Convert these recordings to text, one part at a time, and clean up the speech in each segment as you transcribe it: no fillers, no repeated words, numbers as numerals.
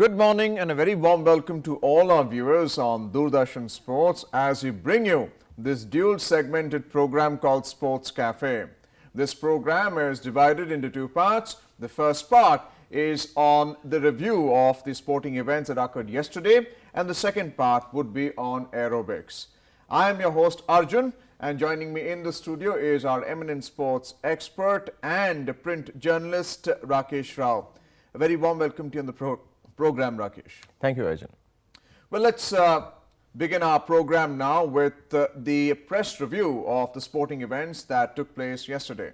Good morning and a very warm welcome to all our viewers on Doordarshan Sports as we bring you this dual segmented program called Sports Cafe. This program is divided into two parts. The first part is on the review of the sporting events that occurred yesterday, and the second part would be on aerobics. I am your host Arjun, and joining me in the studio is our eminent sports expert and print journalist Rakesh Rao. A very warm welcome to you on the program, Rakesh. Thank you, Arjun. Well, let's begin our program now with the press review of the sporting events that took place yesterday.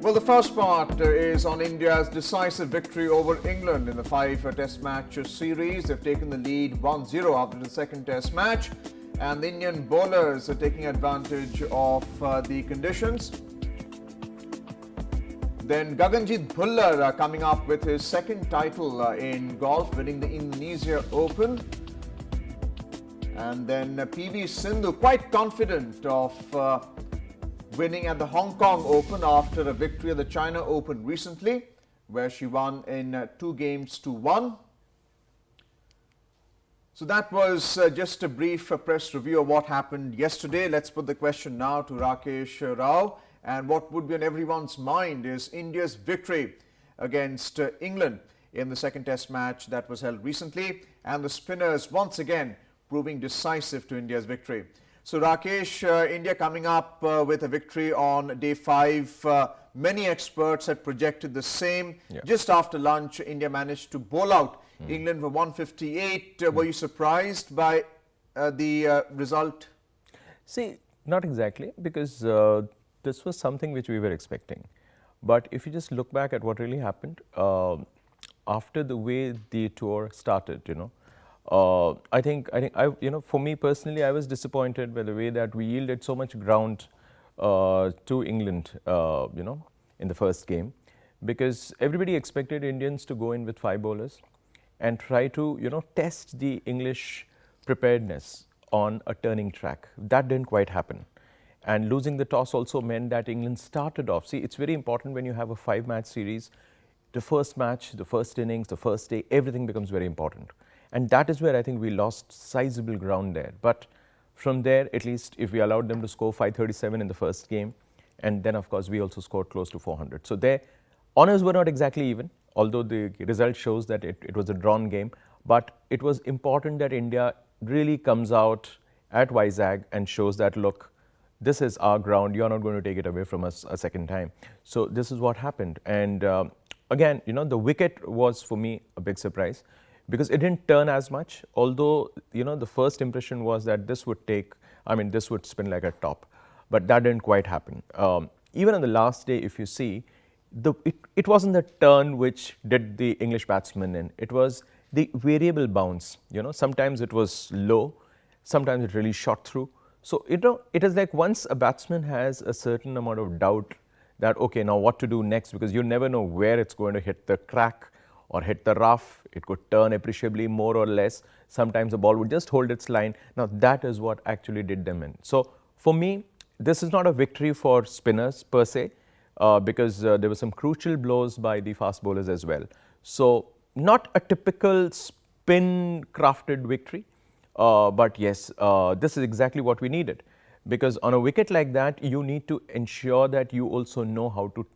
Well, the first part is on India's decisive victory over England in the 5 Test match series. They've taken the lead 1-0 after the second Test match, and the Indian bowlers are taking advantage of the conditions. Then Gaganjit Bhullar coming up with his second title in golf, winning the Indonesia Open. And then PV Sindhu quite confident of winning at the Hong Kong Open after a victory at the China Open recently, where she won in 2 games to 1. So that was just a brief press review of what happened yesterday. Let's put the question now to Rakesh Rao. And what would be on everyone's mind is India's victory against England in the second Test match that was held recently, and the spinners once again proving decisive to India's victory. So Rakesh, India coming up with a victory on day 5. Many experts had projected the same. Yeah. Just after lunch, India managed to bowl out England for 158. Were you surprised by the result? See, not exactly, because this was something which we were expecting. But if you just look back at what really happened, after the way the tour started, I think for me personally, I was disappointed by the way that we yielded so much ground to England, in the first game, because everybody expected Indians to go in with 5 bowlers and try to, test the English preparedness on a turning track. That didn't quite happen. And losing the toss also meant that England started off. See, it's very important when you have a 5-match series. The first match, the first innings, the first day, everything becomes very important. And that is where I think we lost sizable ground there. But from there, at least if we allowed them to score 537 in the first game, and then of course we also scored close to 400. So their honours were not exactly even, although the result shows that it was a drawn game. But it was important that India really comes out at Vizag and shows that, look, this is our ground, you're not going to take it away from us a second time. So this is what happened. And again, the wicket was for me a big surprise, because it didn't turn as much, although, the first impression was that this would spin like a top, but that didn't quite happen. Even on the last day, if you see, it wasn't the turn which did the English batsmen in, it was the variable bounce. Sometimes it was low, sometimes it really shot through. So, it is like once a batsman has a certain amount of doubt that, okay, now what to do next, because you never know where it's going to hit the crack or hit the rough. It could turn appreciably more or less. Sometimes the ball would just hold its line. Now, that is what actually did them in. So, for me, this is not a victory for spinners per se, because there were some crucial blows by the fast bowlers as well. So, not a typical spin-crafted victory. But yes, this is exactly what we needed, because on a wicket like that, you need to ensure that you also know how to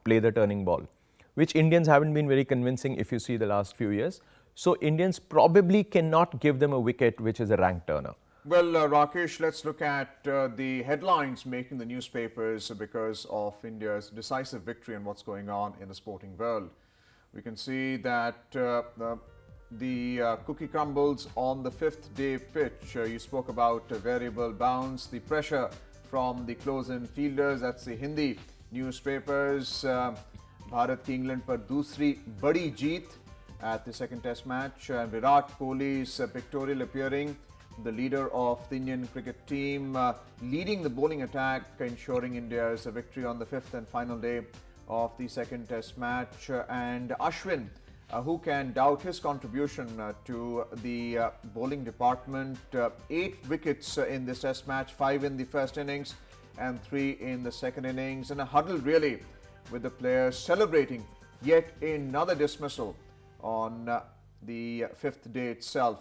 play the turning ball, which Indians haven't been very convincing if you see the last few years. So Indians probably cannot give them a wicket which is a rank turner. Well, Rakesh, let's look at the headlines making the newspapers because of India's decisive victory and what's going on in the sporting world. We can see that the cookie crumbles on the 5th day pitch. You spoke about variable bounce, the pressure from the close-in fielders. That's the Hindi newspapers. Bharat ki England par dusri badi jeet at the second Test match. Virat Kohli's pictorial appearing, the leader of the Indian cricket team, leading the bowling attack, ensuring India's victory on the 5th and final day of the second Test match. And Ashwin, who can doubt his contribution to the bowling department. 8 wickets in this Test match, 5 in the first innings and 3 in the second innings. And a huddle really with the players celebrating yet another dismissal on the fifth day itself.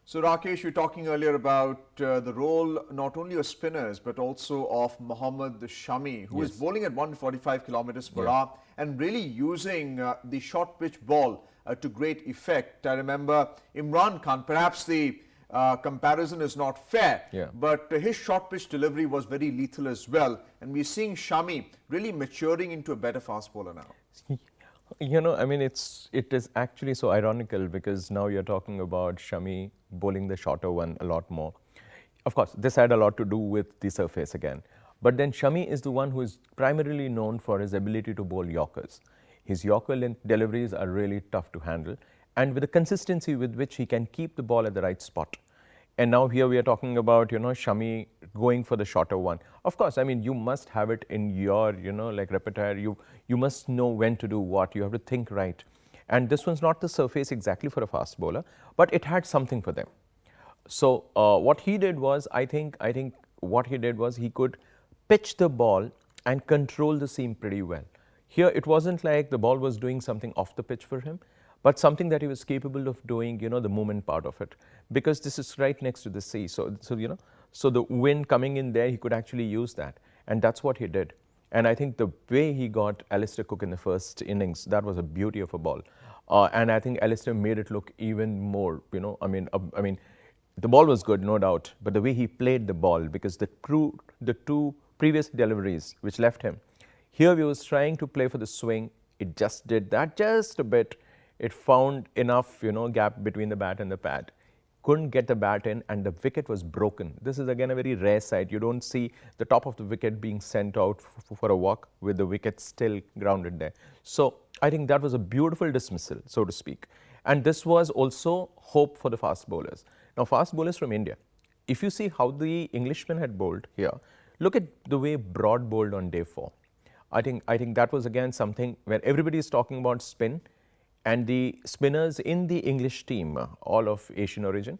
So Rakesh, you were talking earlier about the role not only of spinners but also of Mohammad Shami, who is bowling at 145 kilometers per hour and really using the short pitch ball to great effect. I remember Imran Khan, perhaps the comparison is not fair, but his short pitch delivery was very lethal as well. And we're seeing Shami really maturing into a better fast bowler now. You know, I mean, it is actually so ironical because now you're talking about Shami bowling the shorter one a lot more. Of course, this had a lot to do with the surface again. But then Shami is the one who is primarily known for his ability to bowl Yorkers. His Yorker length deliveries are really tough to handle, and with the consistency with which he can keep the ball at the right spot. And now here we are talking about, Shami going for the shorter one. Of course, I mean, you must have it in your, repertoire. You must know when to do what. You have to think right. And this one's not the surface exactly for a fast bowler, but it had something for them. So what he did was, I think what he did was he could pitch the ball and control the seam pretty well. Here, it wasn't like the ball was doing something off the pitch for him, but something that he was capable of doing, the movement part of it, because this is right next to the sea. So the wind coming in there, he could actually use that, and that's what he did. And I think the way he got Alistair Cook in the first innings, that was a beauty of a ball, and I think Alistair made it look even more. I mean, the ball was good, no doubt, but the way he played the ball, because the two previous deliveries which left him, here he was trying to play for the swing. It just did that just a bit. It found enough, gap between the bat and the pad. Couldn't get the bat in, and the wicket was broken. This is again a very rare sight. You don't see the top of the wicket being sent out for a walk with the wicket still grounded there. So I think that was a beautiful dismissal, so to speak. And this was also hope for the fast bowlers. Now, fast bowlers from India, if you see how the Englishmen had bowled here, look at the way Broad bowled on day 4. I think that was again something where everybody is talking about spin. And the spinners in the English team, all of Asian origin,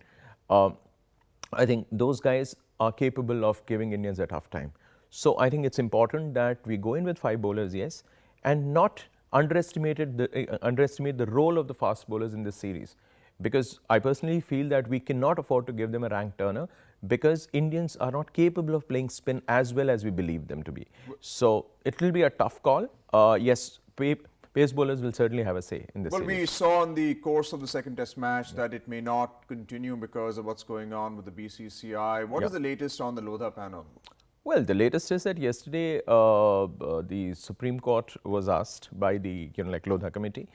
I think those guys are capable of giving Indians a tough time. So I think it's important that we go in with 5 bowlers, yes, and not underestimate the role of the fast bowlers in this series. Because I personally feel that we cannot afford to give them a rank turner, because Indians are not capable of playing spin as well as we believe them to be. So it will be a tough call. Yes, pace bowlers will certainly have a say in this series. We saw in the course of the second test match that it may not continue because of what's going on with the BCCI. What is the latest on the Lodha panel? Well, the latest is that yesterday the Supreme Court was asked by the Lodha committee,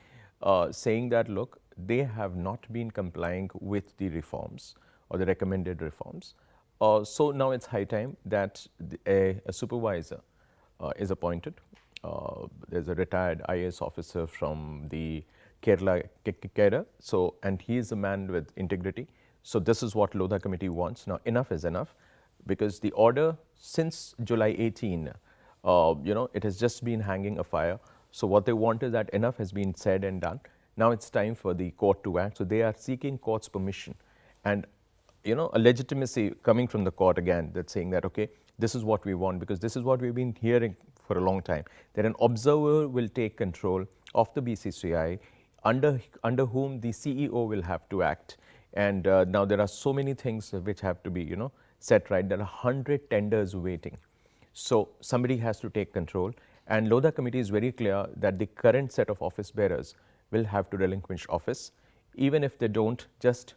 saying that look, they have not been complying with the reforms or the recommended reforms. So now it's high time that a supervisor is appointed. There's a retired IAS officer from the Kerala cadre, and he is a man with integrity. So this is what Lodha committee wants. Now enough is enough, because the order since July 18, it has just been hanging a fire. So what they want is that enough has been said and done. Now it's time for the court to act. So they are seeking court's permission, and a legitimacy coming from the court again, that's saying that okay, this is what we want, because this is what we've been hearing for a long time, that an observer will take control of the BCCI, under whom the CEO will have to act. And now there are so many things which have to be set right. There are 100 tenders waiting. So somebody has to take control, and Lodha committee is very clear that the current set of office bearers will have to relinquish office, even if they don't just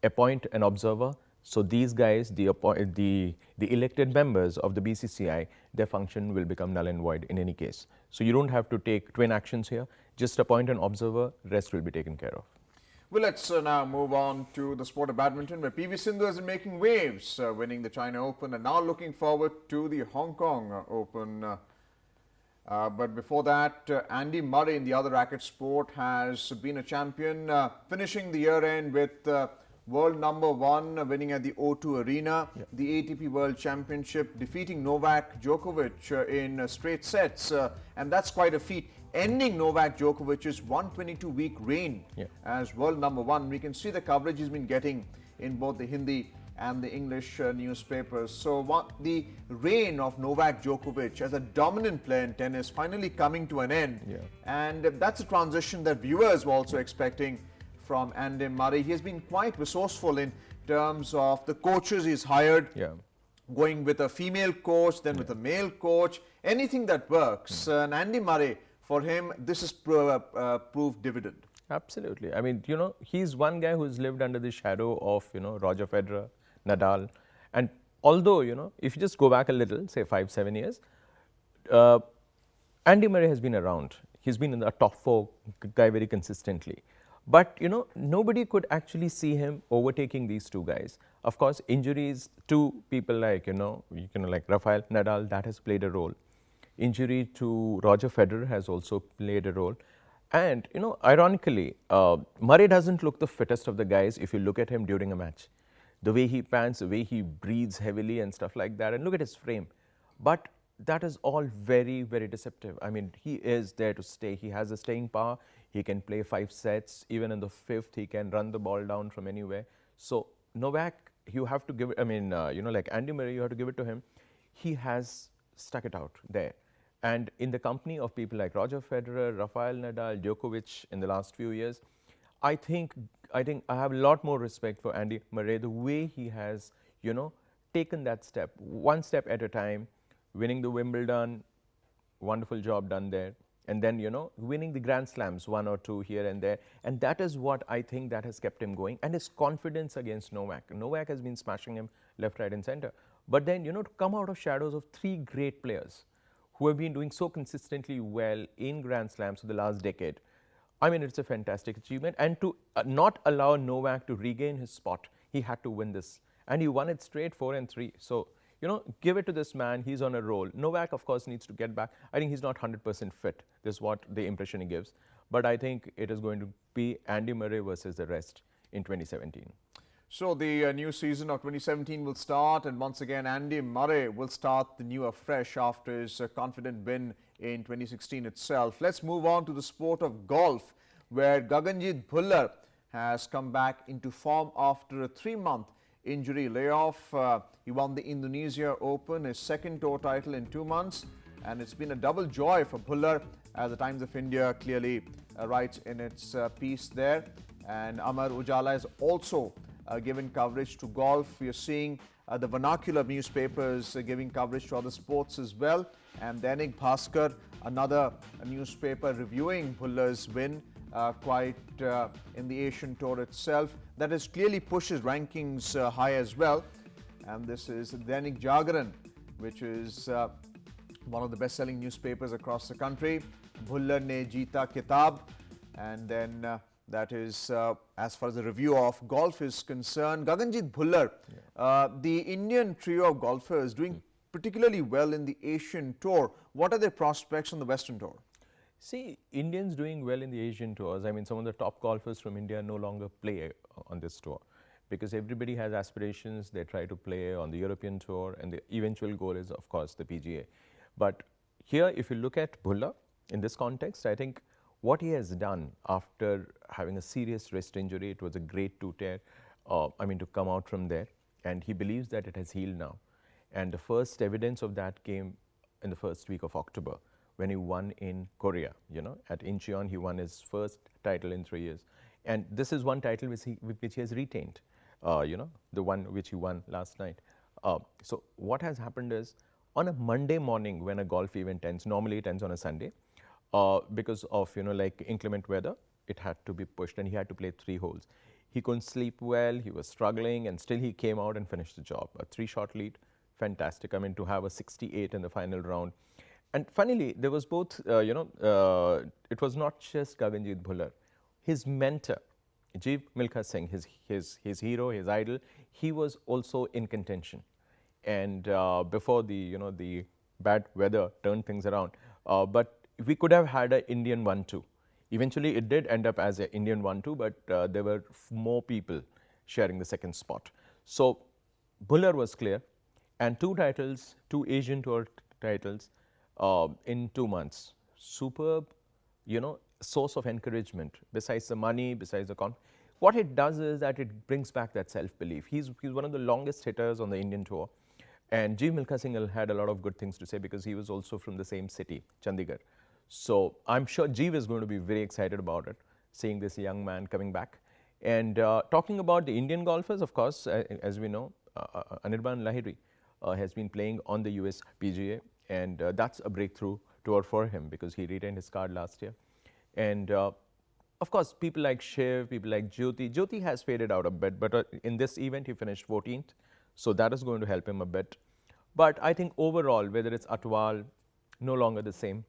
appoint an observer. So these guys, the elected members of the BCCI, their function will become null and void in any case. So you don't have to take twin actions here. Just appoint an observer, rest will be taken care of. Well, let's now move on to the sport of badminton, where PV Sindhu has been making waves, winning the China Open, and now looking forward to the Hong Kong Open. But before that, Andy Murray in the other racket sport has been a champion, finishing the year end with world number 1, winning at the O2 Arena, the ATP World Championship, defeating Novak Djokovic in straight sets, and that's quite a feat, ending Novak Djokovic's 122-week reign as world number 1. We can see the coverage he's been getting in both the Hindi and the English newspapers. So the reign of Novak Djokovic as a dominant player in tennis finally coming to an end. Yeah. And that's a transition that viewers were also expecting from Andy Murray. He has been quite resourceful in terms of the coaches he's hired. Yeah. Going with a female coach, then with a male coach, anything that works. And Andy Murray, for him, this has proved dividend. Absolutely. I mean, you know, he's one guy who's lived under the shadow of, you know, Roger Federer, Nadal. And although, you know, if you just go back a little, say 5-7 years, uh, Andy Murray has been around. He's been in the top 4 guy very consistently. But, you know, nobody could actually see him overtaking these two guys. Of course, injuries to people like, like Rafael Nadal, that has played a role. Injury to Roger Federer has also played a role. And, you know, ironically, Murray doesn't look the fittest of the guys if you look at him during a match. The way he pants, the way he breathes heavily and stuff like that, and look at his frame. But that is all very, very deceptive. I mean, he is there to stay. He has the staying power. He can play 5 sets. Even in the 5th, he can run the ball down from anywhere. So Novak, you have to give it, like Andy Murray, you have to give it to him. He has stuck it out there. And in the company of people like Roger Federer, Rafael Nadal, Djokovic in the last few years, I think I have a lot more respect for Andy Murray, the way he has, you know, taken that step, one step at a time, winning the Wimbledon, wonderful job done there. And then, you know, winning the Grand Slams, 1 or 2 here and there. And that is what I think that has kept him going. And his confidence against Novak. Novak has been smashing him left, right, and center. But then, you know, to come out of shadows of 3 great players who have been doing so consistently well in Grand Slams for the last decade, I mean, it's a fantastic achievement. And to not allow Novak to regain his spot, he had to win this. And he won it straight 4-3. So, you know, give it to this man. He's on a roll. Novak, of course, needs to get back. I think he's not 100% fit. This is what the impression he gives. But I think it is going to be Andy Murray versus the rest in 2017. So the new season of 2017 will start, and once again Andy Murray will start the new afresh after his confident win in 2016 itself. Let's move on to the sport of golf, where Gaganjit Bhullar has come back into form after a 3-month injury layoff. He won the Indonesia Open, his 2nd tour title in 2 months, and it's been a double joy for Bhullar, as the Times of India clearly writes in its piece there. And Amar Ujala has also given coverage to golf. We are seeing the vernacular newspapers giving coverage to other sports as well. And Dainik Bhaskar, another newspaper, reviewing Bhullar's win quite in the Asian Tour itself. That has clearly pushed his rankings high as well. And this is Dainik Jagaran, which is one of the best-selling newspapers across the country. Bhullar ne jeeta kitab. And then that is as far as the review of golf is concerned. Gaganjit Bhullar, the Indian trio of golfers doing particularly well in the Asian Tour. What are their prospects on the Western Tour? See, Indians doing well in the Asian tours. I mean, some of the top golfers from India no longer play on this tour because everybody has aspirations. They try to play on the European Tour, and the eventual goal is, of course, the PGA. But here, if you look at Bhullar in this context, I think what he has done after having a serious wrist injury, it was a grade 2 tear, to come out from there, and he believes that it has healed now. And the first evidence of that came in the first week of October, when he won in Korea, you know, at Incheon. He won his first title in 3 years. And this is one title which he has retained, the one which he won last night. So what has happened is, on a Monday morning when a golf event ends, normally it ends on a Sunday, because of, inclement weather, it had to be pushed and he had to play 3 holes. He couldn't sleep well, he was struggling, and still he came out and finished the job. A 3-shot lead, fantastic. I mean, to have a 68 in the final round. And funnily, there was both, it was not just Gaganjit Bhullar. His mentor, Jeev Milkha Singh, his hero, his idol, he was also in contention. And before the bad weather turned things around, but we could have had an Indian 1-2. Eventually, it did end up as an Indian 1-2, but there were more people sharing the 2nd spot. So Bhullar was clear, and 2 titles, 2 Asian Tour titles, in 2 months. Superb, source of encouragement. Besides the money, besides the what it does is that it brings back that self-belief. He's one of the longest hitters on the Indian tour. And Jeev Milkha Singh had a lot of good things to say because he was also from the same city, Chandigarh. So I'm sure Jeev is going to be very excited about it, seeing this young man coming back. And talking about the Indian golfers, of course, as we know, Anirban Lahiri has been playing on the US PGA, and that's a breakthrough tour for him because he retained his card last year. And of course, people like Shiv, people like Jyoti. Jyoti has faded out a bit, but in this event, he finished 14th. So that is going to help him a bit. But I think overall, whether it's Atwal, no longer the same.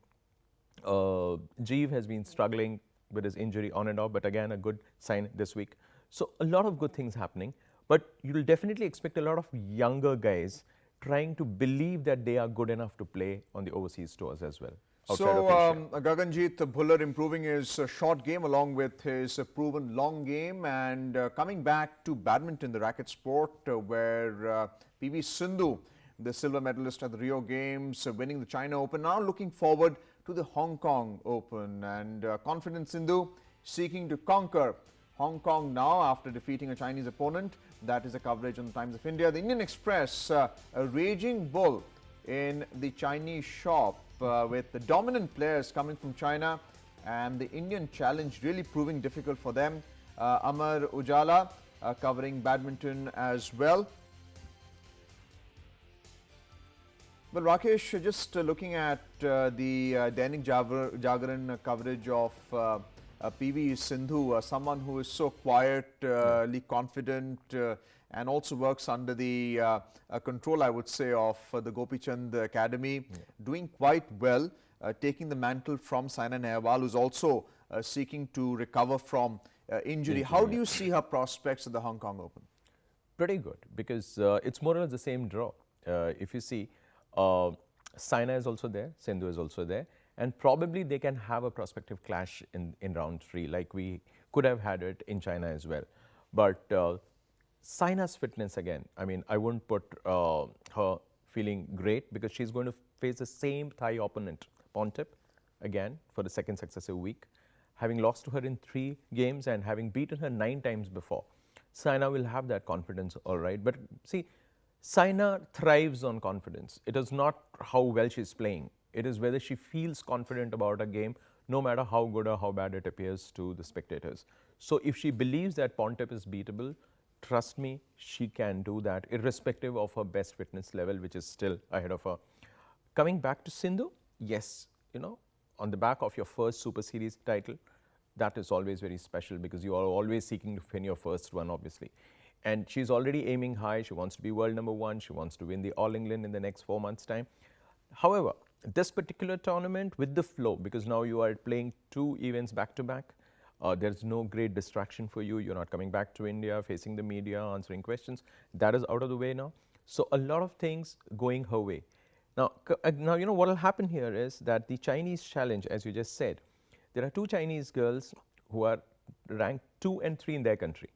Jeev has been struggling with his injury on and off, but again, a good sign this week. So a lot of good things happening. But you'll definitely expect a lot of younger guys trying to believe that they are good enough to play on the overseas tours as well. So, Gaganjeet Bhullar improving his short game along with his proven long game, and coming back to badminton, the racket sport, where PV Sindhu, the silver medalist at the Rio Games, winning the China Open, now looking forward to the Hong Kong Open, and confident Sindhu seeking to conquer Hong Kong now after defeating a Chinese opponent. That is a coverage on the Times of India. The Indian Express, a raging bull in the Chinese shop, with the dominant players coming from China and the Indian challenge really proving difficult for them. Amar Ujala covering badminton as well. Well, Rakesh, just looking at the Dainik Jagaran coverage of PV Sindhu, someone who is so quietly confident and also works under the control, I would say, of the Gopi Chand Academy, doing quite well, taking the mantle from Saina Nehwal, who's also seeking to recover from injury. How do you see her prospects at the Hong Kong Open? Pretty good, because it's more or less the same draw. If you see, Saina is also there, Sindhu is also there, and probably they can have a prospective clash in round 3, like we could have had it in China as well. But Saina's fitness again, I mean, I wouldn't put her feeling great because she's going to face the same Thai opponent, Pontip, again for the second successive week. Having lost to her in 3 games and having beaten her 9 times before, Saina will have that confidence, all right. But see, Saina thrives on confidence. It is not how well she's playing. It is whether she feels confident about a game, no matter how good or how bad it appears to the spectators. So if she believes that Pontip is beatable, trust me, she can do that, irrespective of her best fitness level, which is still ahead of her. Coming back to Sindhu, yes, you know, on the back of your first Super Series title, that is always very special because you are always seeking to win your first one, obviously. And she's already aiming high. She wants to be world #1. She wants to win the All England in the next 4 months' time. However, this particular tournament with the flow, because now you are playing 2 events back to back, there's no great distraction for you. You're not coming back to India, facing the media, answering questions. That is out of the way now. So a lot of things going her way. Now you know what will happen here is that the Chinese challenge, as you just said, there are 2 Chinese girls who are ranked 2 and 3 in their country.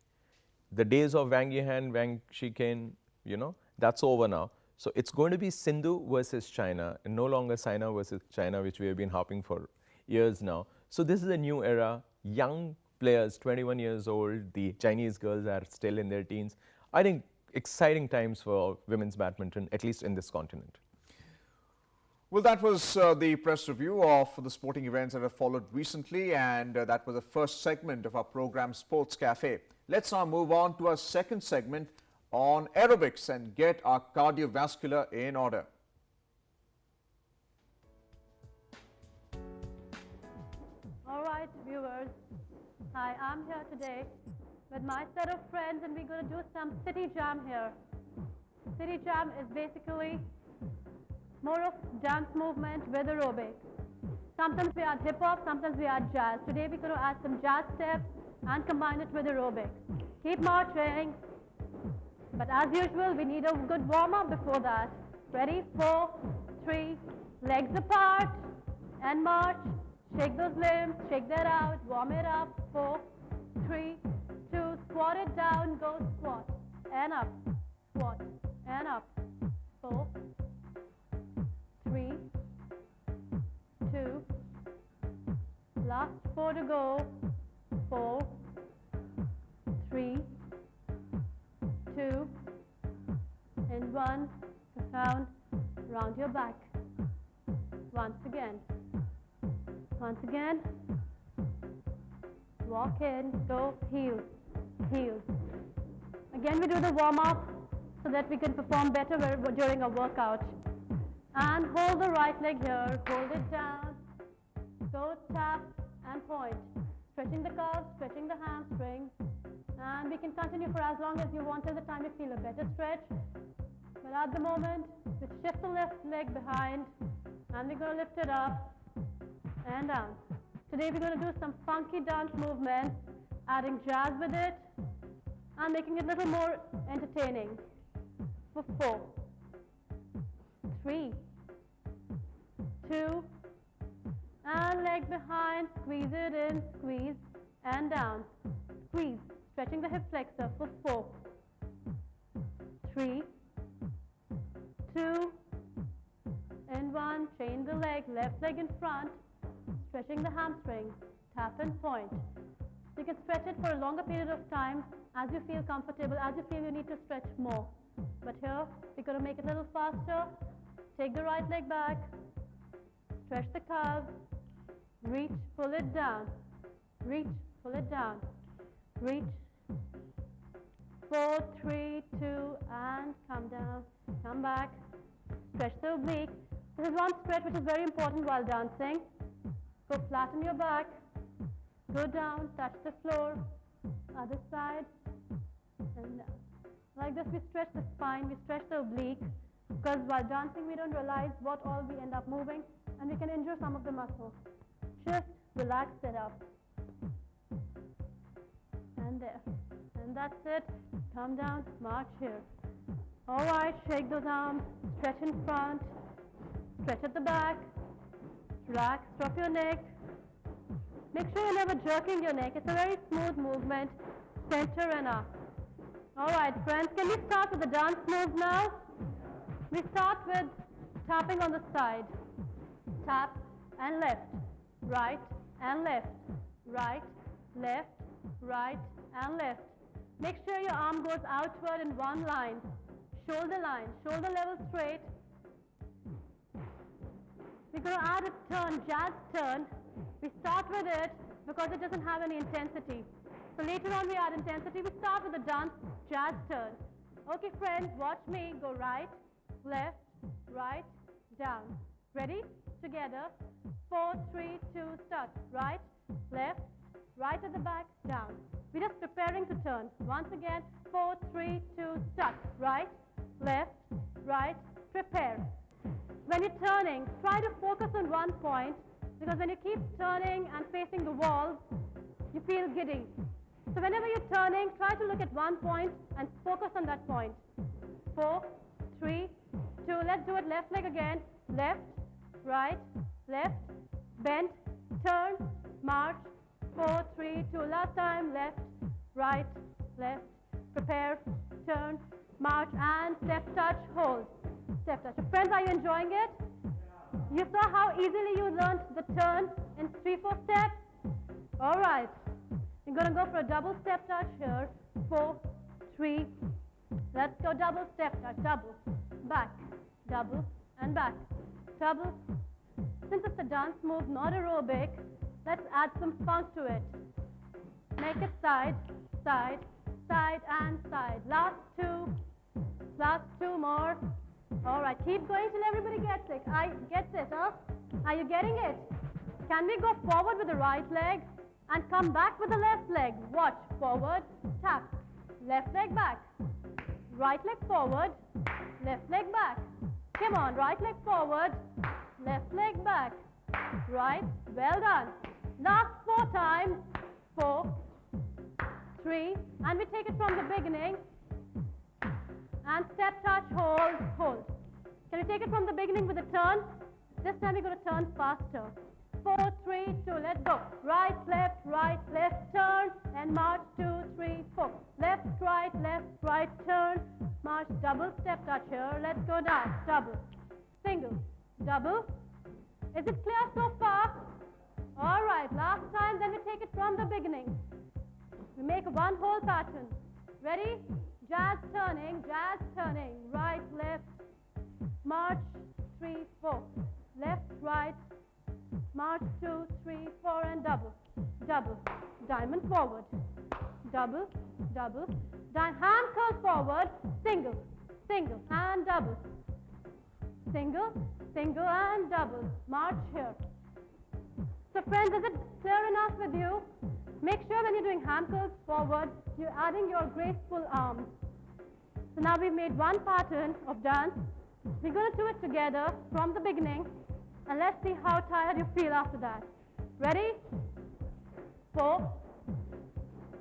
The days of Wang Yihan, Wang Shiqin, you know, that's over now. So it's going to be Sindhu versus China, and no longer Saina versus China, which we have been harping for years now. So this is a new era. Young players, 21 years old, the Chinese girls are still in their teens. I think exciting times for women's badminton, at least in this continent. Well, that was the press review of the sporting events that have followed recently, and that was the first segment of our program Sports Cafe. Let's now move on to our second segment on aerobics and get our cardiovascular in order. All right, viewers. Hi, I'm here today with my set of friends, and we're going to do some City Jam here. City Jam is basically more of dance movement with aerobics. Sometimes we add hip hop, sometimes we add jazz. Today we're going to add some jazz steps and combine it with aerobics. Keep marching. But as usual, we need a good warm-up before that. Ready? 4, 3, legs apart, and march. Shake those limbs, shake that out, warm it up. 4, 3, 2, squat it down, go squat, and up, squat, and up. 4, 3, 2, last 4 to go. 4, down, round your back. Once again. Once again. Walk in, go, heels, heels. Again we do the warm-up so that we can perform better during a workout. And hold the right leg here, hold it down. Go tap and point. Stretching the calves, stretching the hamstrings. And we can continue for as long as you want till the time you feel a better stretch. But at the moment, let's shift the left leg behind and we're going to lift it up and down. Today we're going to do some funky dance movements, adding jazz with it and making it a little more entertaining. For 4, 3, 2, and leg behind, squeeze it in, squeeze and down. Squeeze, stretching the hip flexor for 4, 3, 2, and 1. Chain the leg, left leg in front, stretching the hamstring, tap and point. You can stretch it for a longer period of time as you feel comfortable, as you feel you need to stretch more. But here, we're going to make it a little faster. Take the right leg back, stretch the calves, reach, pull it down, reach, pull it down, reach. 4, 3, 2, and come down, come back, stretch the oblique. This is one stretch which is very important while dancing. Go flat on your back, go down, touch the floor, other side, and down. Like this we stretch the spine, we stretch the oblique, because while dancing we don't realize what all we end up moving and we can injure some of the muscles. Just relax it up. And there. And that's it. Come down, march here. Alright, shake those arms, stretch in front, stretch at the back, relax, drop your neck. Make sure you're never jerking your neck. It's a very smooth movement, center and up. Alright friends, can we start with the dance move now? We start with tapping on the side. Tap and left, right and left, right, left, right and left. Make sure your arm goes outward in one line. Shoulder level straight. We're going to add a turn, jazz turn. We start with it because it doesn't have any intensity. So later on we add intensity. We start with a dance, jazz turn. Okay friends, watch me. Go right, left, right, down. Ready? Together. 4, 3, 2, start. Right, left, right at the back, down. We're just preparing to turn. Once again, 4, 3, 2, start. Right, left, right, prepare. When you're turning, try to focus on one point, because when you keep turning and facing the walls, you feel giddy. So whenever you're turning, try to look at one point and focus on that point. 4, 3, 2, let's do it. Left leg again. Left, right, left, bend, turn, march. 4, 3, 2, last time. Left, right, left, prepare, turn, march, and step touch, hold. Step touch. Friends, are you enjoying it? You saw how easily you learned the turn in 3, 4 steps? Alright. You're going to go for a double step touch here. 4, 3. Let's go double step touch. Double. Back. Double. And back. Double. Since it's a dance move, not aerobic, let's add some funk to it. Make it side, side, side, and side. Last 2 more. Alright, keep going till everybody gets it. Gets it, huh? Are you getting it? Can we go forward with the right leg and come back with the left leg? Watch. Forward, tap. Left leg back. Right leg forward, left leg back. Come on, right leg forward, left leg back. Right, well done. Last 4 times. 4, 3, and we take it from the beginning. And step touch, hold, hold. Can you take it from the beginning with a turn? This time we're going to turn faster. 4, 3, 2, let's go. Right, left, turn, and march. 2, 3, 4. Left, right, turn, march. Double step touch here. Let's go down. Double, single, double. Is it clear so far? All right, last time, then we take it from the beginning. We make one whole pattern. Ready? Jazz turning, right, left, march, 3, 4, left, right, march, 2, 3, 4, and double, double, diamond forward, double, double, hand curl forward, single, single, and double, single, single, and double, march here. So friends, is it clear enough with you? Make sure when you're doing hand curls forward, you're adding your graceful arms. So now we've made one pattern of dance. We're going to do it together from the beginning, and let's see how tired you feel after that. Ready? 4.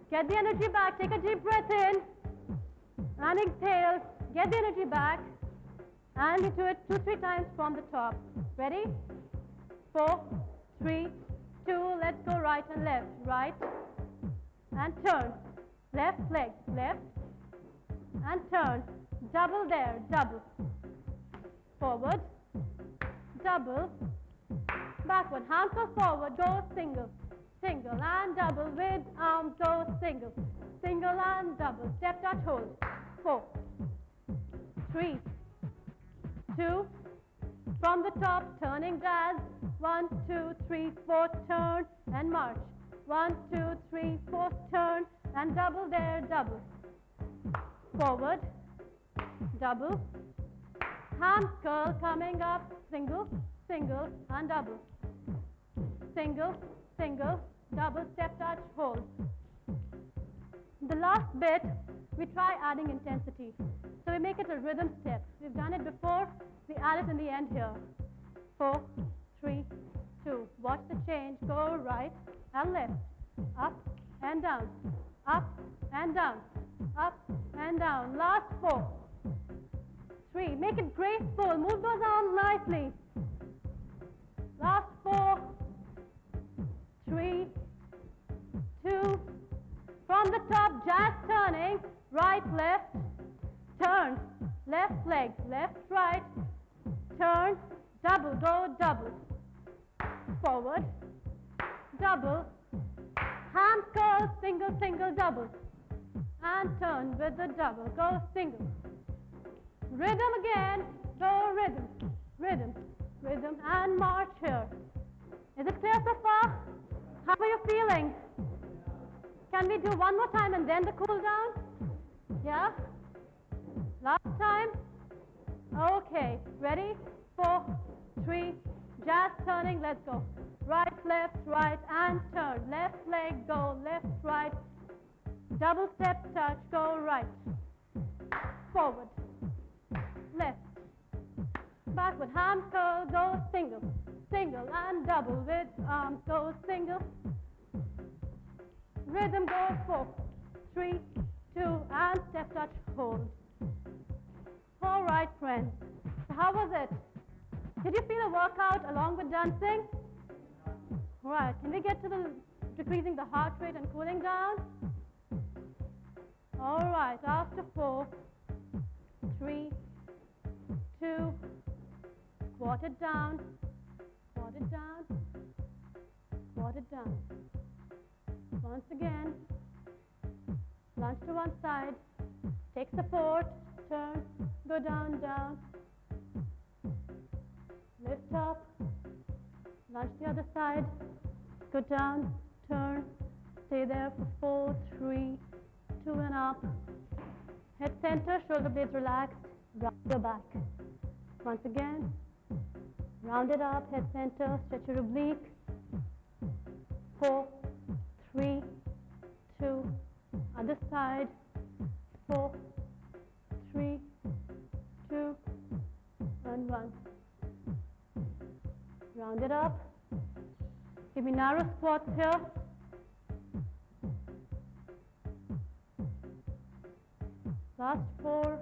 Get the energy back. Take a deep breath in and exhale. Get the energy back, and we do it 2-3 times from the top. Ready? 4, 3, 2. Let's go right and left. Right and turn. Left leg. Left and turn. Double there. Double. Forward. Double. Backward. Hand go forward. Go single. Single and double with arm. Go single. Single and double. Step touch hold. 4, 3, 2. From the top, turning jazz. 1, 2, 3, 4. Turn and march. 1, 2, 3, 4. Turn and double there. Double. Forward. Double. Hand curl coming up. Single, single, and double. Single, single, double, step touch, hold. The last bit, we try adding intensity. So we make it a rhythm step. We've done it before, we add it in the end here. 4, 3, 2. Watch the change. Go right and left. Up and down. Up and down. Up and down. Last 4, 3. Make it graceful. Move those arms nicely. Last 4, 3, 2. From the top, jazz turning. Right, left. Turn. Left leg. Left, right. Turn. Double. Go double. Forward. Double. Hand curl. Single, single, double. And turn with the double. Go single. Rhythm again. Go rhythm. Rhythm. Rhythm. And march here. Is it clear so far? How are you feeling? Can we do one more time and then the cool down? Yeah? Last time? Okay. Ready? 4, 3. Jazz turning. Let's go. Right, left, right, and turn. Left leg, go. Left, right. Double step touch. Go right. Forward. Left. Backward. Hand curl. Go single. Single and double with arms. Go single. Rhythm. Go 4, 3, 2, and step touch. Hold. All right, friends. So how was it? Did you feel a workout along with dancing? All right. Can we get to the decreasing the heart rate and cooling down? All right. After 4, 3, 2. Squat it down. Squat it down. Squat it down. Once again. Lunge to one side. Take support. Turn. Go down, down. Lift up. Lunge the other side. Go down. Turn. Stay there for 4, 3, 2, and up. Head center. Shoulder blades relaxed. Round your back. Once again. Round it up. Head center. Stretch your oblique. 4, 3, 2. Other side. 4, 3, 2, and 1. Round it up. Give me narrow squats here. Last 4.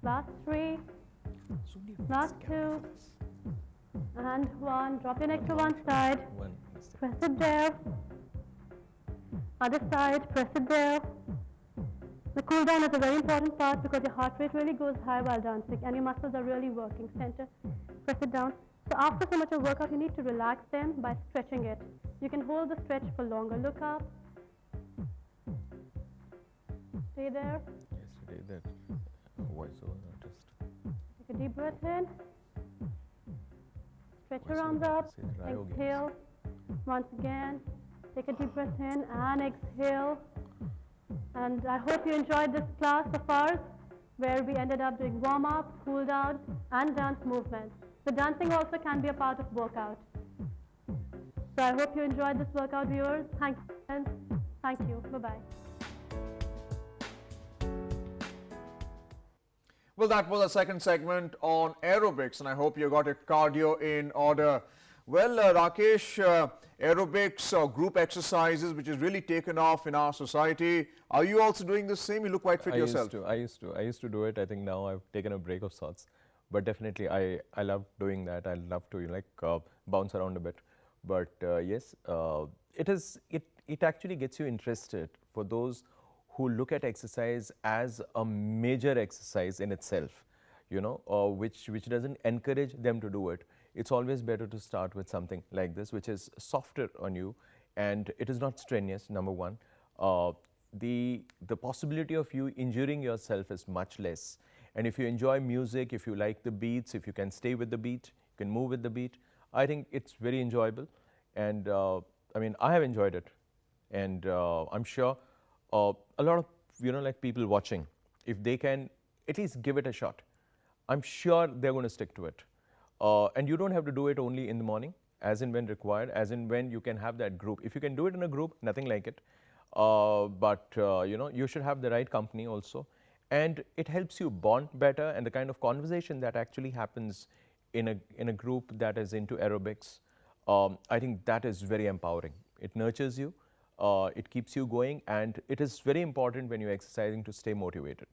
Last 3. Last 2. And 1. Drop your neck to one side. Press it there. Other side. Press it there. The cool down is a very important part because your heart rate really goes high while dancing and your muscles are really working. Center, press it down. So after so much of workout, you need to relax them by stretching it. You can hold the stretch for longer. Look up. Stay there. Yesterday that voiceover artist. Take a deep breath in. Stretch your What's arms the- up. say the Rio Games. Exhale. Once again, take a deep breath in and exhale. And I hope you enjoyed this class of ours where we ended up doing warm-up, cool-down, and dance movements. So dancing also can be a part of workout. So I hope you enjoyed this workout, viewers. Thank you, and thank you. Bye-bye. Well, that was the second segment on aerobics, and I hope you got your cardio in order. Well, Rakesh, aerobics or group exercises, which has really taken off in our society. Are you also doing the same? You look quite fit yourself. I used to do it. I think now I've taken a break of sorts. But definitely, I love doing that. I love to bounce around a bit. But yes, it actually gets you interested for those who look at exercise as a major exercise in itself, which doesn't encourage them to do it. It's always better to start with something like this, which is softer on you, and it is not strenuous. Number one, the possibility of you injuring yourself is much less. And if you enjoy music, if you like the beats, if you can stay with the beat, you can move with the beat, I think it's very enjoyable. And I have enjoyed it, and I'm sure a lot of people watching, if they can at least give it a shot, I'm sure they're going to stick to it. And you don't have to do it only in the morning, as in when required, as in when you can have that group. If you can do it in a group, nothing like it. But you should have the right company also. And it helps you bond better, and the kind of conversation that actually happens in a group that is into aerobics, I think that is very empowering. It nurtures you, it keeps you going, and it is very important when you're exercising to stay motivated.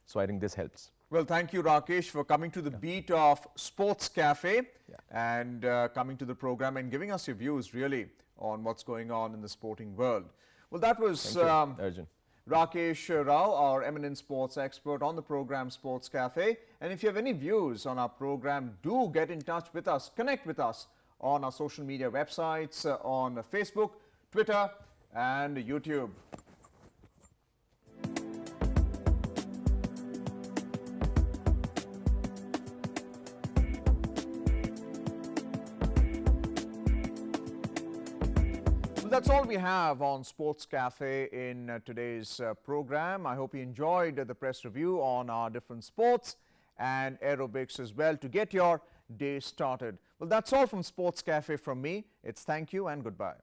So I think this helps. Well, thank you, Rakesh, for coming to the beat of Sports Cafe and coming to the program and giving us your views, really, on what's going on in the sporting world. Well, that was Arjun. Rakesh Rao, our eminent sports expert on the program Sports Cafe. And if you have any views on our program, do get in touch with us, connect with us on our social media websites, on Facebook, Twitter, and YouTube. That's all we have on Sports Cafe in today's program. I hope you enjoyed the press review on our different sports and aerobics as well to get your day started. Well, that's all from Sports Cafe from me. It's thank you and goodbye.